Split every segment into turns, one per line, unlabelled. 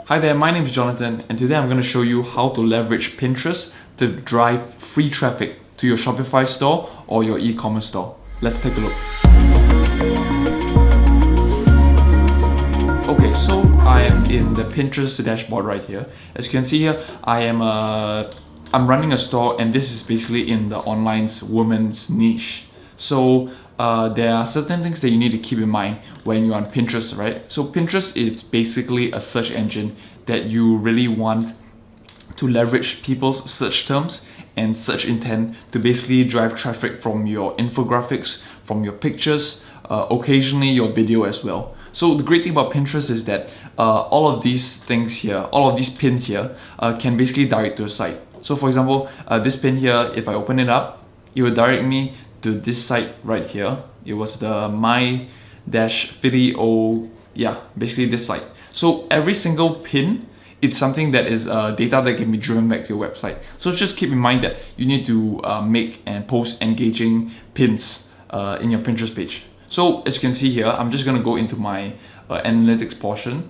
Hi there, my name is Jonathan, and today I'm going to show you how to leverage Pinterest to drive free traffic to your Shopify store or your e-commerce store. Let's take a look. Okay, so I am in the Pinterest dashboard right here. As you can see here, I'm running a store, and this is basically in the online's women's niche. So there are certain things that you need to keep in mind when you're on Pinterest, right? So Pinterest is basically a search engine that you really want to leverage people's search terms and search intent to basically drive traffic from your infographics, from your pictures, occasionally your video as well. So the great thing about Pinterest is that all of these things here, all of these pins here, can basically direct to a site. So for example, this pin here, if I open it up, it will direct me to this site right here. It was the my-video, basically this site. So every single pin, it's something that is data that can be driven back to your website. So just keep in mind that you need to make and post engaging pins in your Pinterest page. So as you can see here, I'm just gonna go into my analytics portion.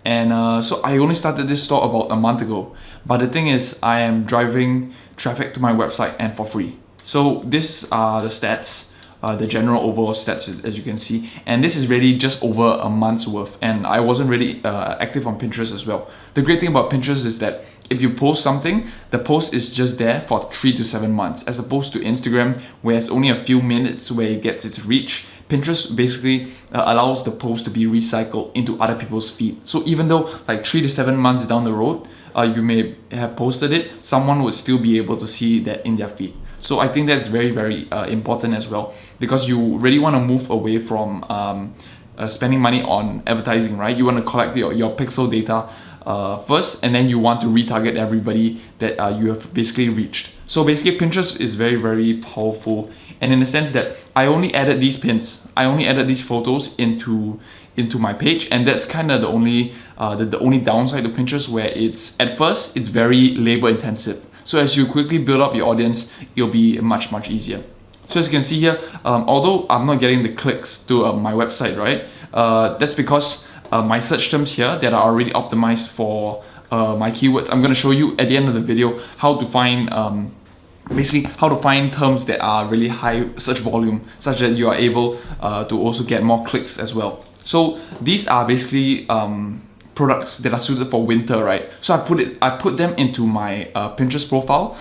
And so I only started this store about a month ago. But the thing is, I am driving traffic to my website and for free. So these are the stats, the general overall stats, as you can see. And this is really just over a month's worth. And I wasn't really active on Pinterest as well. The great thing about Pinterest is that if you post something, the post is just there for 3 to 7 months, as opposed to Instagram, where it's only a few minutes where it gets its reach. Pinterest basically allows the post to be recycled into other people's feed. So even though like 3 to 7 months down the road, you may have posted it, someone would still be able to see that in their feed. So I think that's very, very important as well, because you really want to move away from spending money on advertising, right? You want to collect your pixel data first, and then you want to retarget everybody that you have basically reached. So basically Pinterest is very, very powerful, and in the sense that I only added these pins, I only added these photos into my page, and that's kind of the only downside to Pinterest, where it's at first it's very labor intensive. So as you quickly build up your audience, it'll be much easier. So as you can see here, although I'm not getting the clicks to my website, right? That's because my search terms here that are already optimized for my keywords. I'm going to show you at the end of the video how to find basically how to find terms that are really high search volume, such that you are able to also get more clicks as well. So these are basically products that are suited for winter, right? So I put them into my Pinterest profile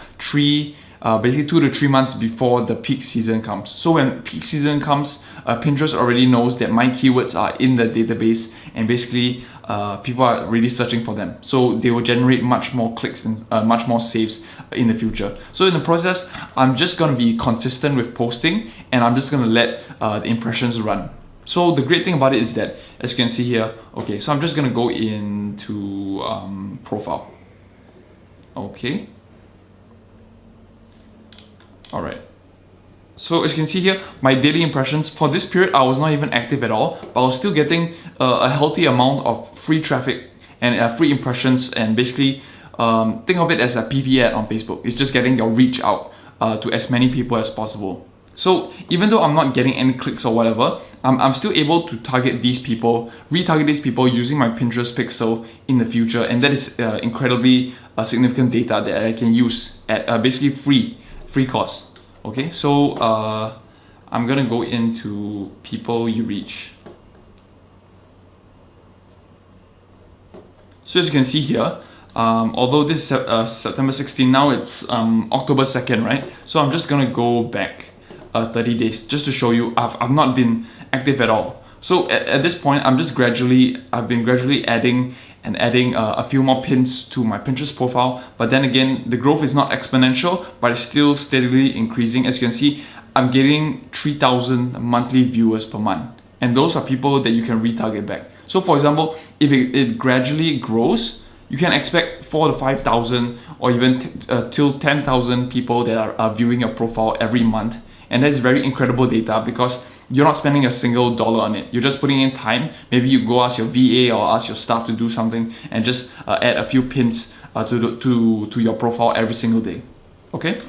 basically 2 to 3 months before the peak season comes. So when peak season comes, Pinterest already knows that my keywords are in the database, and basically people are really searching for them. So they will generate much more clicks and much more saves in the future. So in the process, I'm just gonna be consistent with posting, and I'm just gonna let the impressions run. So the great thing about it is that, as you can see here, okay, so I'm just gonna go into profile. Okay. All right. So as you can see here, my daily impressions for this period, I was not even active at all, but I was still getting a healthy amount of free traffic and free impressions. And basically, think of it as a PP ad on Facebook. It's just getting your reach out to as many people as possible. So even though I'm not getting any clicks or whatever, I'm still able to target these people, retarget these people using my Pinterest pixel in the future. And that is incredibly significant data that I can use at basically free cost. Okay, so I'm gonna go into people you reach. So as you can see here, although this is September 16, now it's October 2nd, right? So I'm just gonna go back 30 days just to show you I've not been active at all. So at this point, I've been gradually adding a few more pins to my Pinterest profile. But then again, the growth is not exponential, but it's still steadily increasing. As you can see, I'm getting 3,000 monthly viewers per month. And those are people that you can retarget back. So for example, if it gradually grows, you can expect 4,000 to 5,000 or even till 10,000 people that are viewing your profile every month. And that's very incredible data, because you're not spending a single dollar on it. You're just putting in time. Maybe you go ask your VA or ask your staff to do something, and just add a few pins to your profile every single day. Okay,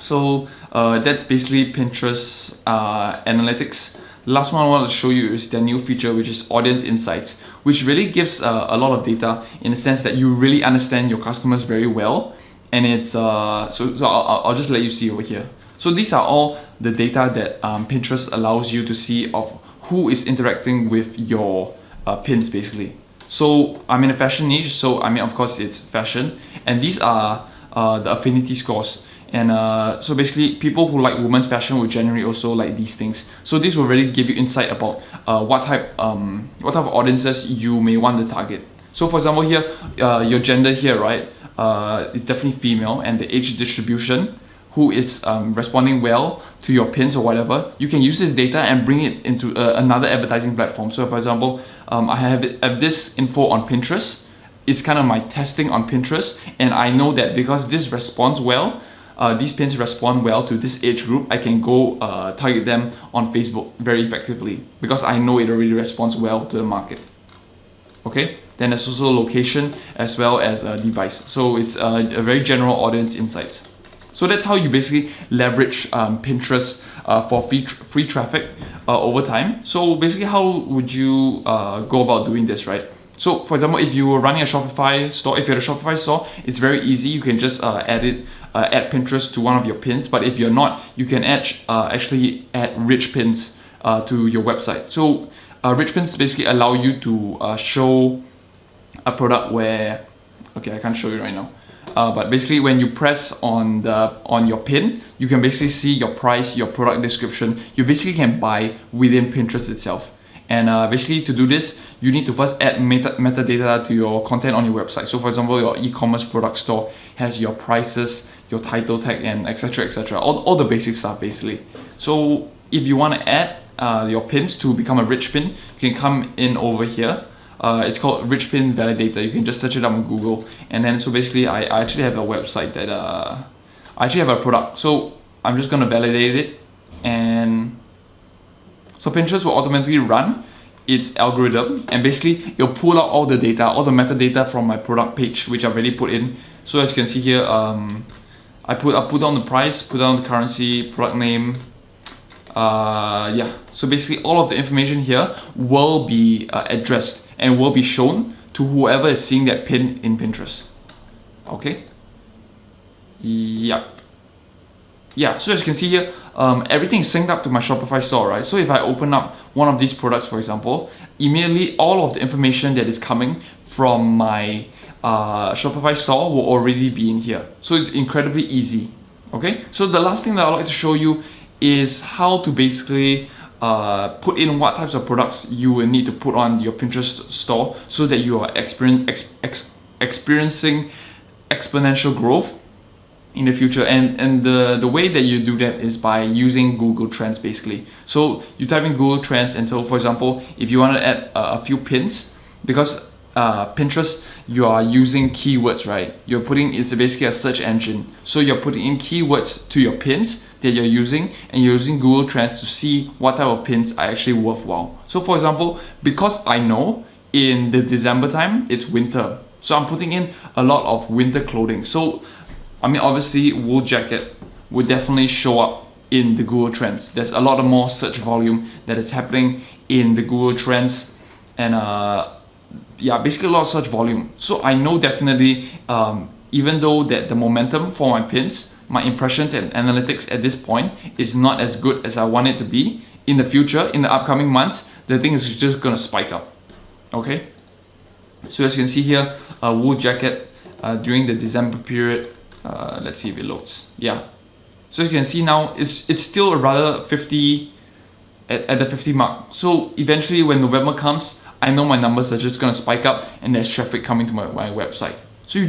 so that's basically Pinterest analytics. Last one I want to show you is their new feature, which is Audience Insights, which really gives a lot of data in the sense that you really understand your customers very well. And it's so I'll just let you see over here. So these are all the data that Pinterest allows you to see of who is interacting with your pins basically. So I'm in a fashion niche, so I mean of course it's fashion, and these are the affinity scores. And so basically people who like women's fashion will generally also like these things. So this will really give you insight about what type of audiences you may want to target. So for example here, your gender here, right, is definitely female, and the age distribution, who is responding well to your pins or whatever. You can use this data and bring it into another advertising platform. So for example, I have this info on Pinterest. It's kind of my testing on Pinterest, and I know that because this responds well, these pins respond well to this age group, I can go target them on Facebook very effectively because I know it already responds well to the market. Okay, then there's also location as well as a device. So it's a very general audience insights. So that's how you basically leverage Pinterest for free traffic over time. So basically, how would you go about doing this, right? So for example, if you were running a Shopify store, if you're a Shopify store, it's very easy. You can just add Pinterest to one of your pins. But if you're not, you can actually add rich pins to your website. So rich pins basically allow you to show a product where, okay, I can't show you right now. But basically when you press on your pin, you can basically see your price, your product description. You basically can buy within Pinterest itself. And basically to do this, you need to first add metadata to your content on your website. So for example, your e-commerce product store has your prices, your title tag, and etc. etc. All the basic stuff basically. So if you want to add your pins to become a rich pin, you can come in over here. It's called Rich Pin Validator. You can just search it up on Google, and then so basically I actually have a website that I actually have a product. So I'm just gonna validate it, and so Pinterest will automatically run its algorithm, and basically it'll pull out all the data, all the metadata from my product page, which I've already put in. So as you can see here, I put down the price, put down the currency, product name. Yeah, so basically all of the information here will be addressed and will be shown to whoever is seeing that pin in Pinterest. Okay. Yep. Yeah, so as you can see here, everything is synced up to my Shopify store, right? So if I open up one of these products, for example, immediately all of the information that is coming from my Shopify store will already be in here. So it's incredibly easy. Okay, so the last thing that I'd like to show you is how to basically put in what types of products you will need to put on your Pinterest store so that you are experiencing exponential growth in the future. And the way that you do that is by using Google Trends basically. So you type in Google Trends, and so for example, if you want to add a few pins, because Pinterest, you are using keywords, right? It's basically a search engine. So you're putting in keywords to your pins that you're using, and you're using Google Trends to see what type of pins are actually worthwhile. So for example, because I know in the December time, it's winter. So I'm putting in a lot of winter clothing. So, I mean, obviously wool jacket would definitely show up in the Google Trends. There's a lot of more search volume that is happening in the Google Trends, and yeah, basically a lot of search volume. So I know definitely, even though that the momentum for my pins, my impressions and analytics at this point is not as good as I want it to be, in the future, in the upcoming months, the thing is just gonna spike up. Okay. So as you can see here, wool jacket during the December period. Let's see if it loads. Yeah. So as you can see now, it's still a rather 50 at the 50 mark. So eventually, when November comes, I know my numbers are just gonna spike up, and there's traffic coming to my website. So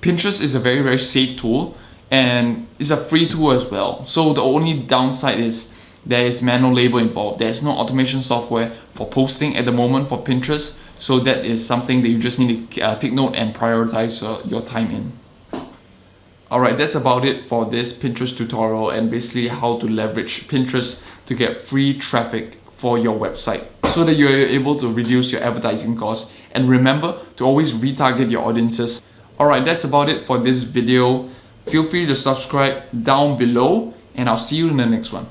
Pinterest is a very, very safe tool, and it's a free tool as well. So the only downside is there is manual labor involved. There's no automation software for posting at the moment for Pinterest. So that is something that you just need to take note and prioritize your time in. Alright, that's about it for this Pinterest tutorial, and basically how to leverage Pinterest to get free traffic for your website so that you're able to reduce your advertising costs. And remember to always retarget your audiences. Alright, that's about it for this video. Feel free to subscribe down below, and I'll see you in the next one.